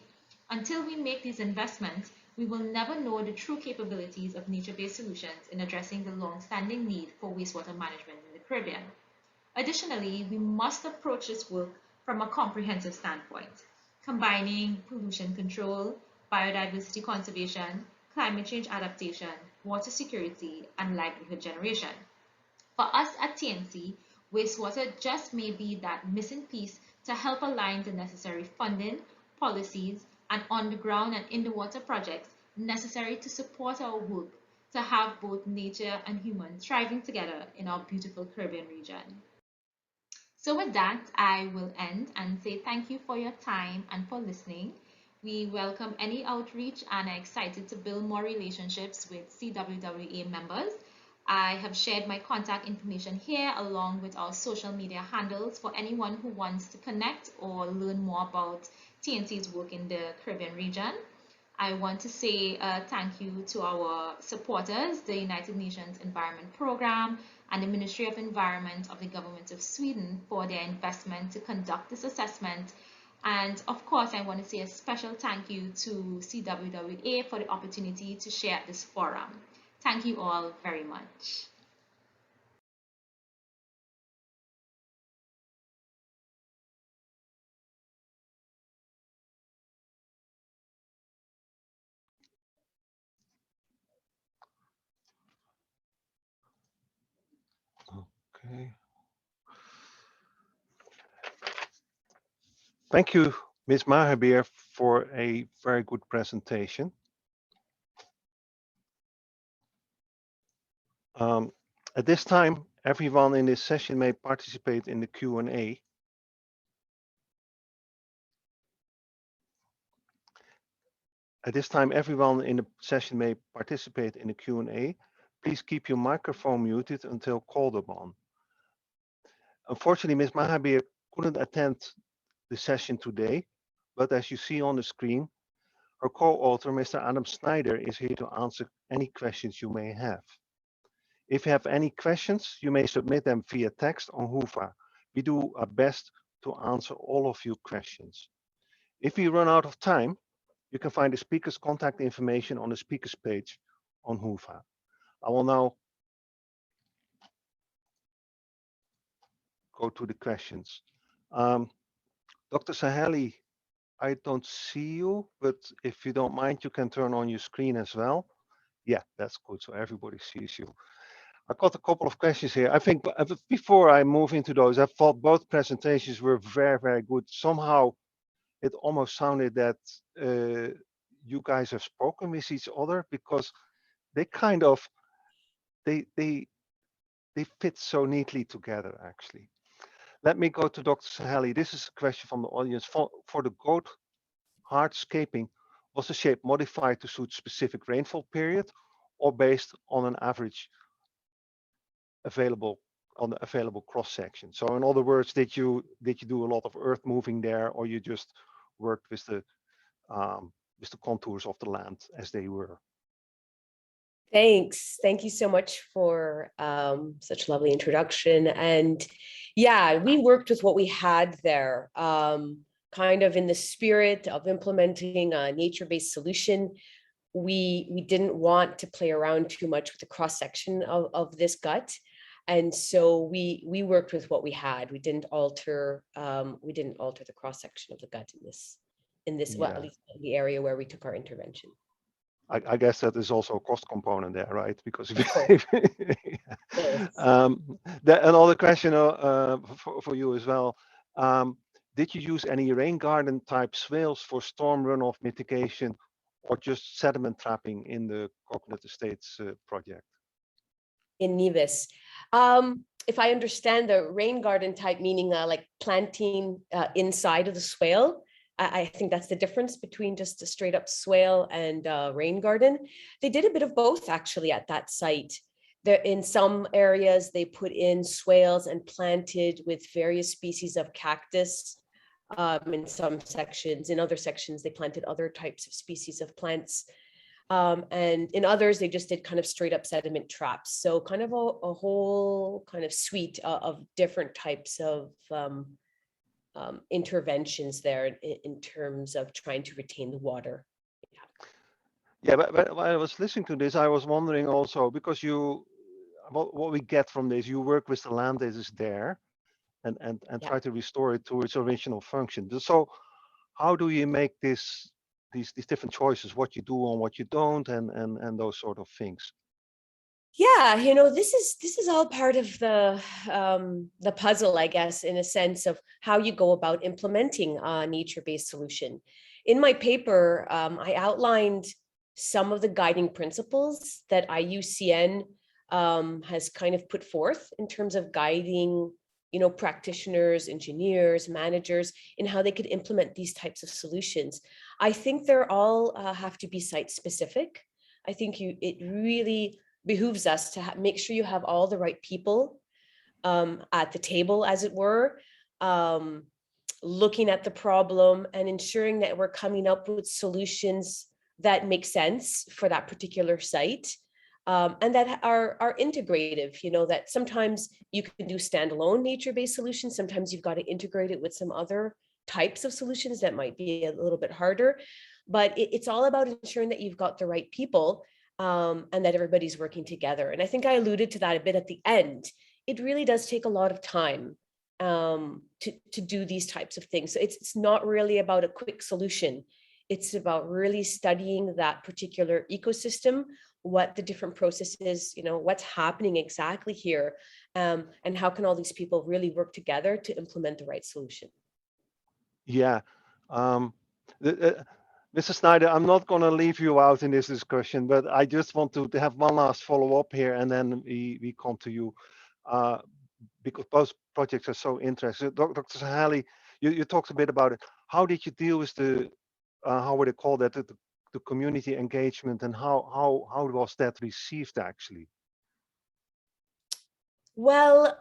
Until we make these investments, we will never know the true capabilities of nature-based solutions in addressing the long-standing need for wastewater management in the Caribbean. Additionally, we must approach this work from a comprehensive standpoint, combining pollution control, biodiversity conservation, climate change adaptation, water security, and livelihood generation. For us at TNC, wastewater just may be that missing piece to help align the necessary funding, policies, and on-the-ground and in-the-water projects necessary to support our work to have both nature and humans thriving together in our beautiful Caribbean region. So with that, I will end and say thank you for your time and for listening. We welcome any outreach and are excited to build more relationships with CWWA members. I have shared my contact information here along with our social media handles for anyone who wants to connect or learn more about TNC's work in the Caribbean region. I want to say thank you to our supporters, the United Nations Environment Programme and the Ministry of Environment of the Government of Sweden for their investment to conduct this assessment. And of course, I want to say a special thank you to CWWA for the opportunity to share at this forum. Thank you all very much. Okay. Thank you, Ms. Mahabir, for a very good presentation. At this time, everyone in this session may participate in the Q&A. At this time, everyone in the session may participate in the Q&A. Please keep your microphone muted until called upon. Unfortunately, Ms. Mahabir couldn't attend the session today, but as you see on the screen, her co-author, Mr. Adam Snyder, is here to answer any questions you may have. If you have any questions, you may submit them via text on Hoover. We do our best to answer all of your questions. If we run out of time, you can find the speaker's contact information on the speaker's page on Hoover. I will now go to the questions. Dr. Sahely, I don't see you, but if you don't mind, you can turn on your screen as well. Yeah, that's good. So everybody sees you. I've got a couple of questions here. I think before I move into those, I thought both presentations were very, very good. Somehow it almost sounded that you guys have spoken with each other because they kind of, they fit so neatly together, actually. Let me go to Dr. Sahely. This is a question from the audience. For the goat hardscaping, Was the shape modified to suit specific rainfall period or based on an average available on the available cross section? So in other words, did you do a lot of earth moving there, or you just worked with the contours of the land as they were? Thanks. Thank you so much for such a lovely introduction. And yeah, we worked with what we had there, kind of in the spirit of implementing a nature-based solution. We didn't want to play around too much with the cross-section of this gut. And so we worked with what we had. We didn't alter the cross-section of the gut in this well, Yeah. at least in the area where we took our intervention. I guess that is also a cost component there, right? Because Yes. Another question for you as well. Did you use any rain garden type swales for storm runoff mitigation, or just sediment trapping in the Coconut Estates project? In Nevis. If I understand the rain garden type, meaning like planting inside of the swale, I think that's the difference between just a straight up swale and rain garden. They did a bit of both actually at that site. There, in some areas, they put in swales and planted with various species of cactus. In some sections, in other sections, they planted other types of species of plants. And in others, they just did kind of straight up sediment traps. So kind of a whole kind of suite of different types of interventions there in terms of trying to retain the water. Yeah, but while I was listening to this, I was wondering also, because what we get from this, you work with the land that is there and Yeah. try to restore it to its original function. So how do you make these different choices, what you do and what you don't, and those sort of things? Yeah, this is all part of the puzzle, I guess, in a sense of how you go about implementing a nature-based solution. In my paper, I outlined some of the guiding principles that IUCN has kind of put forth in terms of guiding, practitioners, engineers, managers in how they could implement these types of solutions. I think they're all have to be site specific. I think it really behooves us to make sure you have all the right people at the table, as it were, looking at the problem and ensuring that we're coming up with solutions that make sense for that particular site, and that are integrative. That sometimes you can do standalone nature-based solutions, sometimes you've got to integrate it with some other types of solutions that might be a little bit harder, but it's all about ensuring that you've got the right people, and that everybody's working together. And I think I alluded to that a bit at the end. It really does take a lot of time to do these types of things. So it's not really about a quick solution. It's about really studying that particular ecosystem, what the different processes, what's happening exactly here, and how can all these people really work together to implement the right solution. Yeah. Mr. Snyder, I'm not going to leave you out in this discussion, but I just want to have one last follow-up here, and then we come to you, because both projects are so interesting. Dr. Sahely, you talked a bit about it. How did you deal with the, how would I call that, the community engagement, and how was that received actually? Well,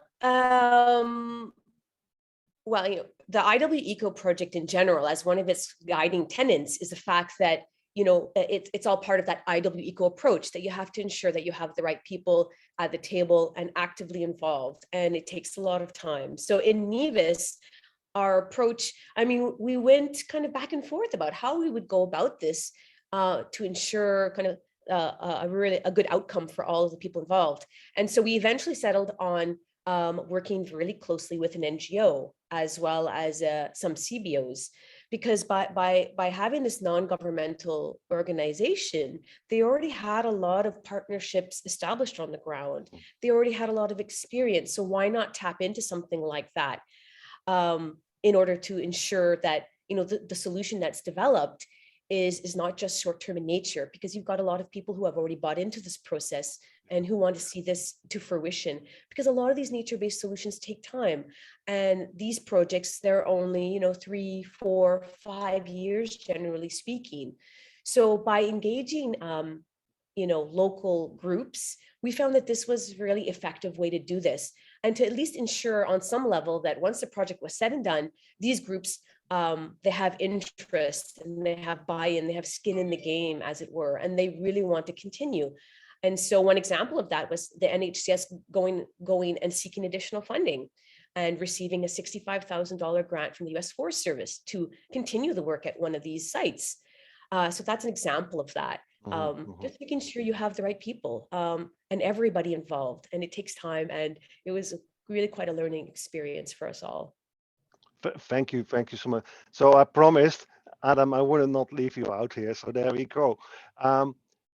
the IWEco project in general, as one of its guiding tenets, is the fact that it's all part of that IWEco approach, that you have to ensure that you have the right people at the table and actively involved, and it takes a lot of time. So in Nevis, our approach, we went kind of back and forth about how we would go about this to ensure kind of a good outcome for all of the people involved. And so we eventually settled on working really closely with an NGO as well as some CBOs, because by having this non-governmental organization, they already had a lot of partnerships established on the ground. They already had a lot of experience. So why not tap into something like that in order to ensure that the solution that's developed is not just short-term in nature, because you've got a lot of people who have already bought into this process and who want to see this to fruition, because a lot of these nature-based solutions take time, and these projects, they're only 3, 4, 5 years generally speaking. So by engaging, local groups, we found that this was a really effective way to do this, and to at least ensure on some level that once the project was said and done, these groups, they have interest and they have buy-in, they have skin in the game, as it were, and they really want to continue. And so one example of that was the NHCS going and seeking additional funding and receiving a $65,000 grant from the US Forest Service to continue the work at one of these sites. So that's an example of that. Just making sure you have the right people and everybody involved, and it takes time, and it was really quite a learning experience for us all. Thank you so much. So I promised, Adam, I would not leave you out here, so there we go.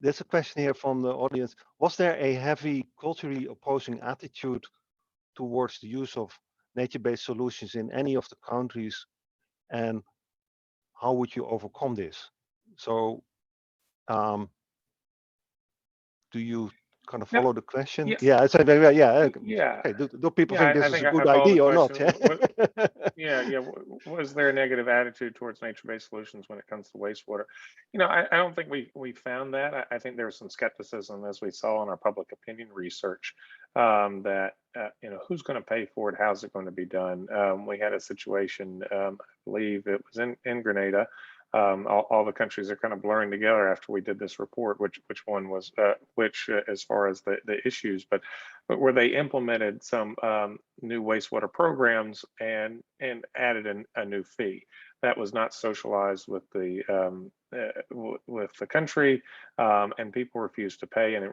There's a question here from the audience. Was there a heavy culturally opposing attitude towards the use of nature-based solutions in any of the countries, and how would you overcome this? So do you kind of follow the question? Yeah, I said, yeah. yeah, Okay, do people yeah. think this I is a think good I follow the idea or not? question. Yeah. Was there a negative attitude towards nature-based solutions when it comes to wastewater? I don't think we found that. I think there was some skepticism, as we saw in our public opinion research, that who's going to pay for it? How's it going to be done? We had a situation, I believe it was in Grenada. All the countries are kind of blurring together after we did this report, which one was which as far as the issues, but where they implemented some new wastewater programs and added a new fee that was not socialized with the country, and people refused to pay, and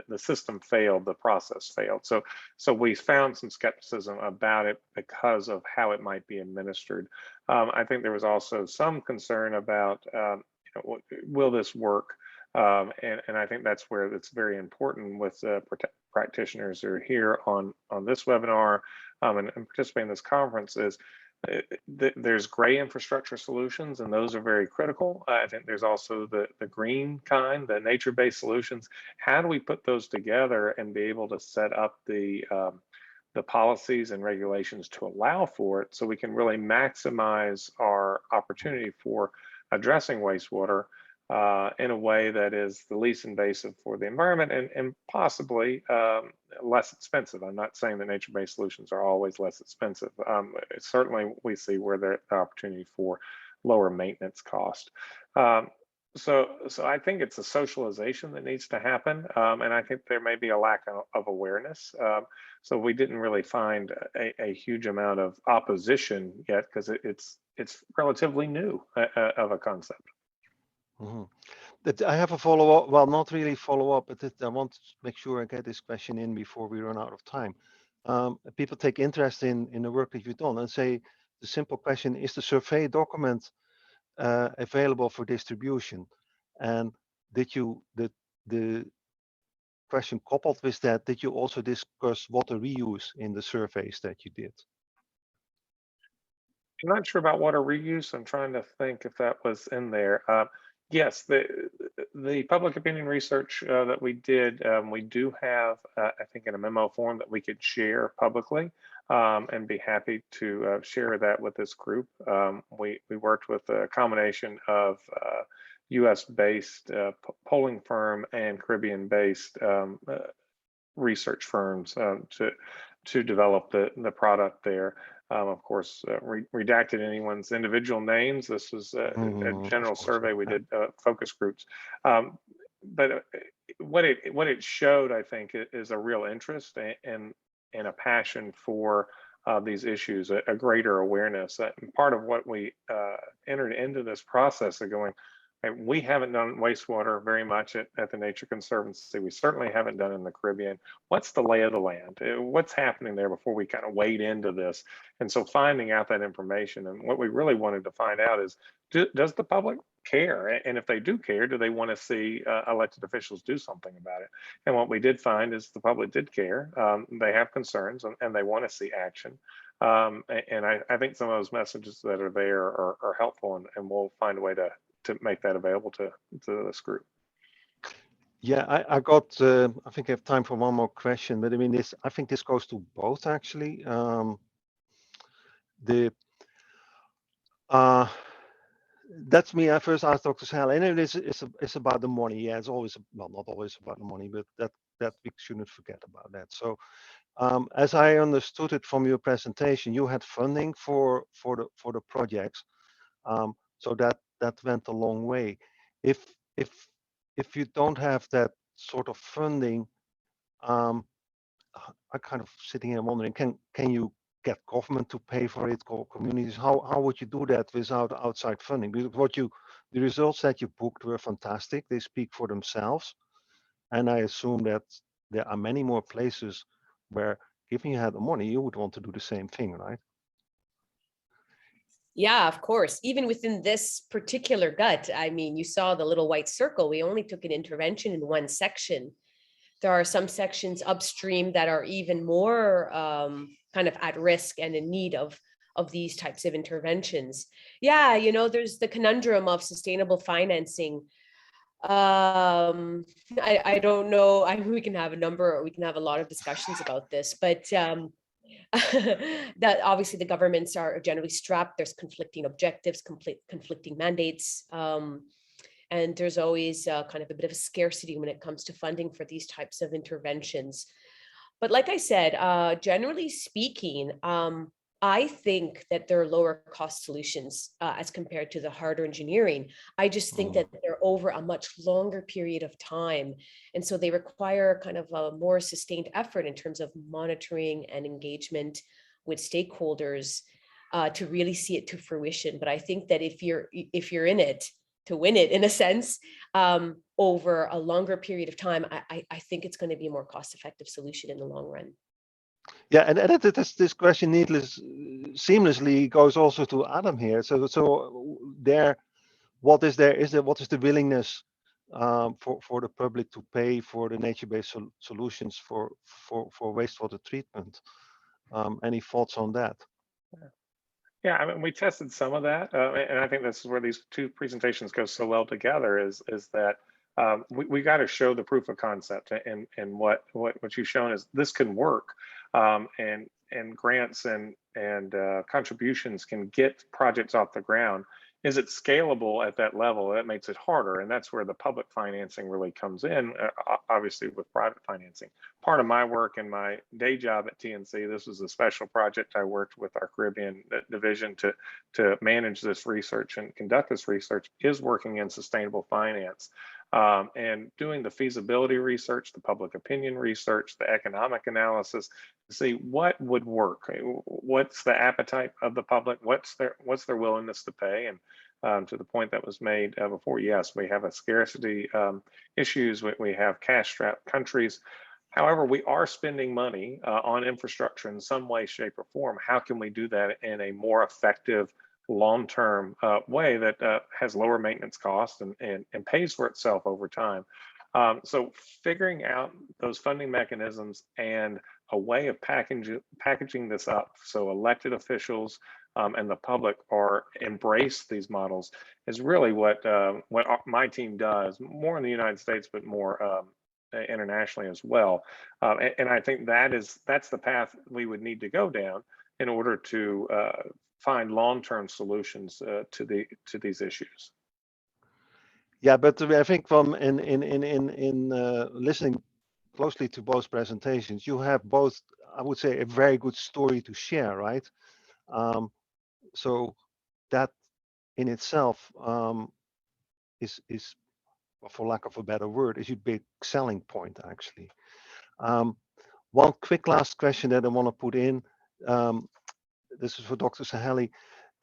the system failed, the process failed. So we found some skepticism about it because of how it might be administered. I think there was also some concern about will this work? And I think that's where it's very important with practitioners who are here on this webinar and participating in this conference is there's gray infrastructure solutions, and those are very critical. I think there's also the green kind, the nature-based solutions. How do we put those together and be able to set up the policies and regulations to allow for it, so we can really maximize our opportunity for addressing wastewater in a way that is the least invasive for the environment and possibly less expensive. I'm not saying that nature-based solutions are always less expensive. Certainly we see where there's opportunity for lower maintenance cost. So I think it's a socialization that needs to happen, and I think there may be a lack of awareness. So we didn't really find a huge amount of opposition yet because it's relatively new of a concept. That I have a follow-up. Well, not really follow-up, but I want to make sure I get this question in before we run out of time. People take interest in the work that you've done and say the simple question: is the survey document available for distribution? And did you the question coupled with that? Did you also discuss water reuse in the surveys that you did? I'm not sure about water reuse. I'm trying to think if that was in there. Yes, the public opinion research that we did, we do have, I think, in a memo form that we could share publicly, and be happy to share that with this group. We worked with a combination of US-based polling firm and Caribbean-based research firms to develop the product there. Of course, redacted anyone's individual names. This was a general survey. We did focus groups, but what it showed, I think, is a real interest and a passion for these issues, a greater awareness. And part of what we entered into this process of going, we haven't done wastewater very much at the Nature Conservancy. We certainly haven't done in the Caribbean. What's the lay of the land? What's happening there before we kind of wade into this? And so finding out that information, and what we really wanted to find out is, does the public care? And if they do care, do they want to see elected officials do something about it? And what we did find is the public did care. They have concerns and they want to see action. And I think some of those messages that are there are helpful, and we'll find a way to make that available to this group. Yeah, I got. I think I have time for one more question, but I mean, I think this goes to both actually. That's me. I first asked Dr. Sahely, and it's about the money. Yeah, it's always, well, not always about the money, but that we shouldn't forget about that. So as I understood it from your presentation, you had funding for the projects. So that went a long way. If if if you don't have that sort of funding, um, I kind of sitting here wondering, can you get government to pay for it, or communities? How would you do that without outside funding? Because the results that you booked were fantastic. They speak for themselves, and I assume that there are many more places where, if you had the money, you would want to do the same thing, right? Yeah, of course. Even within this particular gut, I mean, you saw the little white circle. We only took an intervention in one section. There are some sections upstream that are even more kind of at risk and in need of these types of interventions. Yeah, you know, there's the conundrum of sustainable financing. I don't know. We can have a number, or we can have a lot of discussions about this, but that obviously the governments are generally strapped. There's conflicting objectives, conflicting mandates. And there's always kind of a bit of a scarcity when it comes to funding for these types of interventions. But like I said, generally speaking, I think that there are lower cost solutions as compared to the harder engineering. I just think that they're over a much longer period of time. And so they require kind of a more sustained effort in terms of monitoring and engagement with stakeholders to really see it to fruition. But I think that if you're in it to win it, in a sense, over a longer period of time, I think it's going to be a more cost-effective solution in the long run. Yeah, and this question seamlessly goes also to Adam here. So there, what is the willingness for the public to pay for the nature-based solutions for wastewater treatment? Any thoughts on that? Yeah, I mean, we tested some of that, and I think this is where these two presentations go so well together. Is that we got to show the proof of concept, and what you've shown is this can work, and grants and contributions can get projects off the ground. Is it scalable at that level? That makes it harder, and that's where the public financing really comes in, obviously with private financing. Part of my work in my day job at TNC, this was a special project I worked with our Caribbean division to manage this research and conduct this research, is working in sustainable finance. And doing the feasibility research, the public opinion research, the economic analysis to see what would work, what's the appetite of the public, what's their willingness to pay. And to the point that was made before, yes, we have a scarcity issues. We have cash-strapped countries. However, we are spending money on infrastructure in some way, shape, or form. How can we do that in a more effective, long-term way that has lower maintenance costs and pays for itself over time? So figuring out those funding mechanisms and a way of packaging this up so elected officials and the public embrace these models is really what my team does, more in the United States, but more internationally as well. And I think that's the path we would need to go down in order to find long-term solutions to these issues. Yeah, but I think from in listening closely to both presentations, you have both, I would say, a very good story to share, right? So that in itself is, for lack of a better word, is a big selling point, actually. One quick last question that I want to put in. This is for Dr. Sahely.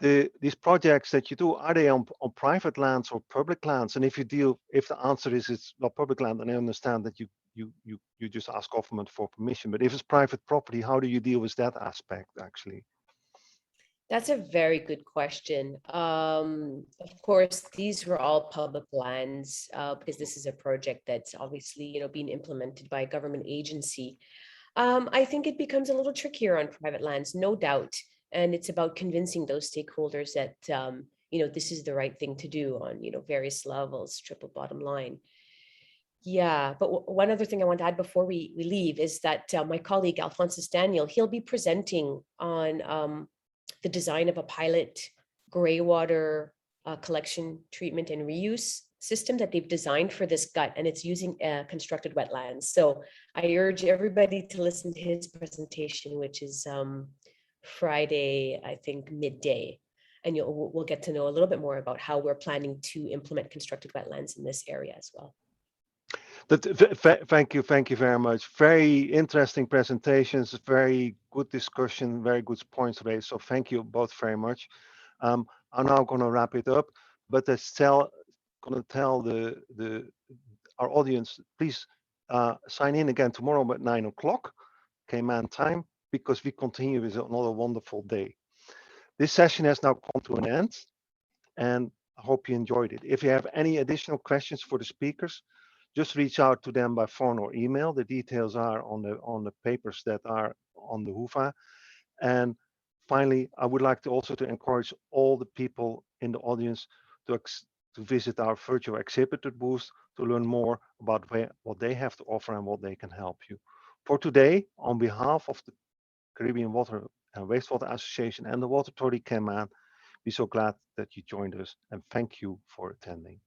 These projects that you do, are they on private lands or public lands? And if the answer is it's not public land, and I understand that you just ask government for permission, but if it's private property, how do you deal with that aspect actually? That's a very good question. Of course, these were all public lands because this is a project that's obviously, you know, being implemented by a government agency. I think it becomes a little trickier on private lands, no doubt. And it's about convincing those stakeholders that, you know, this is the right thing to do on, you know, various levels, triple bottom line. Yeah, but one other thing I want to add before we leave is that my colleague, Alphonsus Daniel, he'll be presenting on the design of a pilot greywater collection, treatment, and reuse system that they've designed for this gut, and it's using constructed wetlands. So I urge everybody to listen to his presentation, which is Friday, I think midday, and we'll get to know a little bit more about how we're planning to implement constructed wetlands in this area as well. Thank you very much. Very interesting presentations, very good discussion, very good points raised. So thank you both very much. I'm now going to wrap it up, but I going to tell our audience, please sign in again tomorrow at 9 o'clock Cayman time, because we continue with another wonderful day. This session has now come to an end, and I hope you enjoyed it. If you have any additional questions for the speakers, just reach out to them by phone or email. The details are on the papers that are on the HUVA. And finally, I would like to also encourage all the people in the audience to visit our virtual exhibitor booth to learn more about what they have to offer and what they can help you. For today, on behalf of the Caribbean Water and Wastewater Association and the Water Authority Cayman, we're so glad that you joined us, and thank you for attending.